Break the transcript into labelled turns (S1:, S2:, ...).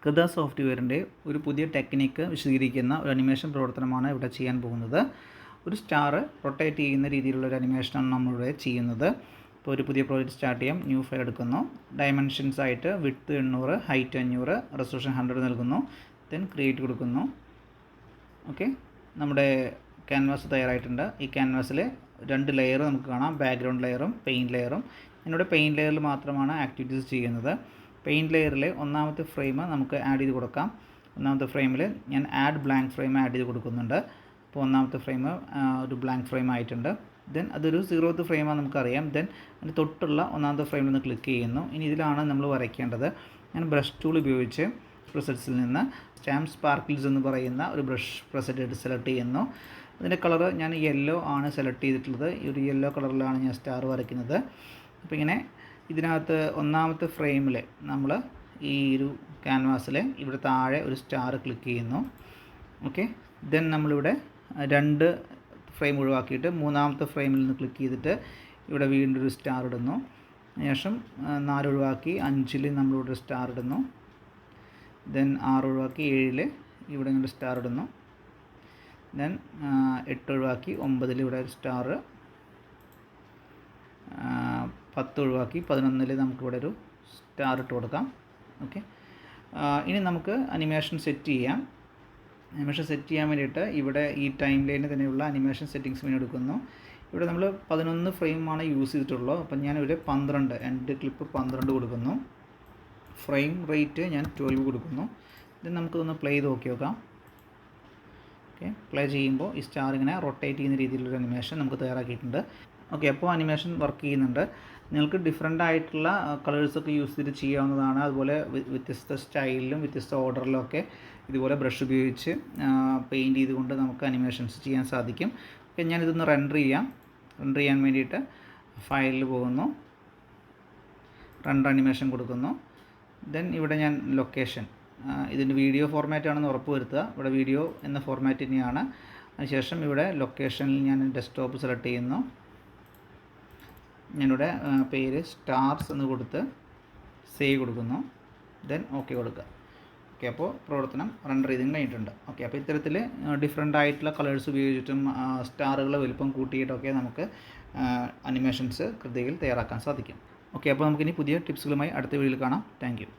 S1: കൃത സോഫ്റ്റ്വെയറിൻ്റെ ഒരു പുതിയ ടെക്നിക്ക് വിശദീകരിക്കുന്ന ഒരു അനിമേഷൻ പ്രവർത്തനമാണ് ഇവിടെ ചെയ്യാൻ പോകുന്നത്. ഒരു സ്റ്റാർ റൊട്ടേറ്റ് ചെയ്യുന്ന രീതിയിലുള്ള ഒരു അനിമേഷനാണ് നമ്മളിവിടെ ചെയ്യുന്നത്. ഇപ്പോൾ ഒരു പുതിയ പ്രോജക്റ്റ് സ്റ്റാർട്ട് ചെയ്യാം. ന്യൂ ഫയൽ എടുക്കുന്നു. ഡയമെൻഷൻസ് ആയിട്ട് വിഡ്ത്ത് 800, ഹൈറ്റ് 500, റെസൊല്യൂഷൻ 100 നൽകുന്നു. ദെൻ ക്രിയേറ്റ് കൊടുക്കുന്നു. ഓക്കെ, നമ്മുടെ ക്യാൻവാസ് തയ്യാറായിട്ടുണ്ട്. ഈ ക്യാൻവാസിൽ 2 ലെയർ നമുക്ക് കാണാം, ബാക്ക്ഗ്രൗണ്ട് ലെയറും പെയിൻറ്റ് ലെയറും. ഞാനിവിടെ പെയിൻറ്റ് ലെയറിൽ മാത്രമാണ് ആക്ടിവിറ്റീസ് ചെയ്യുന്നത്. പെയിൻറ്റ് ലെയറിൽ ഒന്നാമത്തെ ഫ്രെയിം നമുക്ക് ആഡ് ചെയ്ത് കൊടുക്കാം. ഒന്നാമത്തെ ഫ്രെയിമിൽ ഞാൻ ആഡ് ബ്ലാങ്ക് ഫ്രെയിം ആഡ് ചെയ്ത് കൊടുക്കുന്നുണ്ട്. അപ്പോൾ ഒന്നാമത്തെ ഫ്രെയിം ഒരു ബ്ലാങ്ക് ഫ്രെയിം ആയിട്ടുണ്ട്. ദെൻ അതൊരു 0th ഫ്രെയിമാണ് നമുക്കറിയാം. ദെൻ അതിന് തൊട്ടുള്ള ഒന്നാമത്തെ ഫ്രെയിമിൽ നിന്ന് ക്ലിക്ക് ചെയ്യുന്നു. ഇനി ഇതിലാണ് നമ്മൾ വരയ്ക്കേണ്ടത്. ഞാൻ ബ്രഷ് ടൂൾ ഉപയോഗിച്ച് പ്രിസെറ്റ്സിൽ നിന്ന് സ്റ്റാമ്പ് സ്പാർക്കിൾസ് എന്ന് പറയുന്ന ഒരു ബ്രഷ് പ്രിസെറ്റ് സെലക്ട് ചെയ്യുന്നു. അതിൻ്റെ കളർ ഞാൻ യെല്ലോ ആണ് സെലക്ട് ചെയ്തിട്ടുള്ളത്. ഈ ഒരു യെല്ലോ കളറിലാണ് ഞാൻ സ്റ്റാർ വരയ്ക്കുന്നത്. അപ്പോൾ ഇങ്ങനെ ഇതിനകത്ത് ഒന്നാമത്തെ ഫ്രെയിമിൽ നമ്മൾ ഈ ഒരു ക്യാൻവാസിൽ ഇവിടെ താഴെ ഒരു സ്റ്റാർ ക്ലിക്ക് ചെയ്യുന്നു. ഓക്കെ, ദെൻ നമ്മളിവിടെ 2 ഫ്രെയിം ഒഴിവാക്കിയിട്ട് മൂന്നാമത്തെ ഫ്രെയിമിൽ നിന്ന് ക്ലിക്ക് ചെയ്തിട്ട് ഇവിടെ വീണ്ടും ഒരു സ്റ്റാർ ഇടുന്നു. അതിനുശേഷം 4 ഒഴിവാക്കി 5ൽ നമ്മളിവിടെ ഒരു സ്റ്റാർ ഇടുന്നു. ദെൻ 6 ഒഴിവാക്കി 7ൽ ഇവിടെ ഒരു സ്റ്റാർ ഇടുന്നു. ദെൻ 8 ഒഴിവാക്കി 9ൽ ഇവിടെ ഒരു സ്റ്റാർ, 10 ഒഴിവാക്കി 11ൽ നമുക്കിവിടെ ഒരു സ്റ്റാർ ഇട്ട് കൊടുക്കാം. ഓക്കെ, ഇനി നമുക്ക് അനിമേഷൻ സെറ്റ് ചെയ്യാം. അനിമേഷൻ സെറ്റ് ചെയ്യാൻ വേണ്ടിയിട്ട് ഇവിടെ ഈ ടൈം ലൈനിൽ തന്നെയുള്ള അനിമേഷൻ സെറ്റിങ്സ് മെനു എടുക്കുന്നു. ഇവിടെ നമ്മൾ 11 ഫ്രെയിമാണ് യൂസ് ചെയ്തിട്ടുള്ളൂ. അപ്പം ഞാനിവിടെ 12 എൻഡ് ക്ലിപ്പ് 12 കൊടുക്കുന്നു. ഫ്രെയിം റേറ്റ് ഞാൻ 12 കൊടുക്കുന്നു. ഇത് നമുക്കൊന്ന് പ്ലേ ചെയ്ത് നോക്കാം. ഓക്കെ, പ്ലേ ചെയ്യുമ്പോൾ ഈ സ്റ്റാർ ഇങ്ങനെ റൊട്ടേറ്റ് ചെയ്യുന്ന രീതിയിലൊരു അനിമേഷൻ നമുക്ക് തയ്യാറാക്കിയിട്ടുണ്ട്. ഓക്കെ, അപ്പോൾ അനിമേഷൻ വർക്ക് ചെയ്യുന്നുണ്ട്. നിങ്ങൾക്ക് ഡിഫറെൻ്റ് ആയിട്ടുള്ള കളേഴ്സൊക്കെ യൂസ് ചെയ്ത് ചെയ്യാവുന്നതാണ്. അതുപോലെ വ്യത്യസ്ത സ്റ്റൈലിലും വ്യത്യസ്ത ഓർഡറിലും ഒക്കെ ഇതുപോലെ ബ്രഷ് ഉപയോഗിച്ച് പെയിൻറ്റ് ചെയ്തുകൊണ്ട് നമുക്ക് അനിമേഷൻസ് ചെയ്യാൻ സാധിക്കും. ഓക്കെ, ഞാനിതൊന്ന് റെൻഡർ ചെയ്യാം. റെൻഡർ ചെയ്യാൻ വേണ്ടിയിട്ട് ഫയലിൽ പോകുന്നു, റെൻഡർ അനിമേഷൻ കൊടുക്കുന്നു. ദെൻ ഇവിടെ ഞാൻ ലൊക്കേഷൻ, ഇതിൻ്റെ വീഡിയോ ഫോർമാറ്റ് ആണെന്ന് ഉറപ്പ് വരുത്തുക. ഇവിടെ വീഡിയോ എന്ന ഫോർമാറ്റ് തന്നെയാണ്. അതിനുശേഷം ഇവിടെ ലൊക്കേഷനിൽ ഞാൻ ഡെസ്ക്ടോപ്പ് സെലക്ട് ചെയ്യുന്നു. ഞാനിവിടെ പേര് സ്റ്റാർസ് എന്ന് കൊടുത്ത് സേവ് കൊടുക്കുന്നു. ദെൻ ഓക്കെ കൊടുക്കുക. ഓക്കെ, അപ്പോൾ പ്രവർത്തനം റെൻഡർ ചെയ്തും കഴിഞ്ഞിട്ടുണ്ട്. ഓക്കെ, അപ്പോൾ ഇത്തരത്തിൽ ഡിഫറെൻ്റ് ആയിട്ടുള്ള കളേഴ്സ് ഉപയോഗിച്ചിട്ടും സ്റ്റാറുകൾ വലിപ്പം കൂട്ടിയിട്ടൊക്കെ നമുക്ക് അനിമേഷൻസ് കൃതിയിൽ തയ്യാറാക്കാൻ സാധിക്കും. ഓക്കെ, അപ്പോൾ നമുക്കിനി പുതിയ ടിപ്സുകളുമായി അടുത്ത വീഡിയോയിൽ കാണാം. Thank you.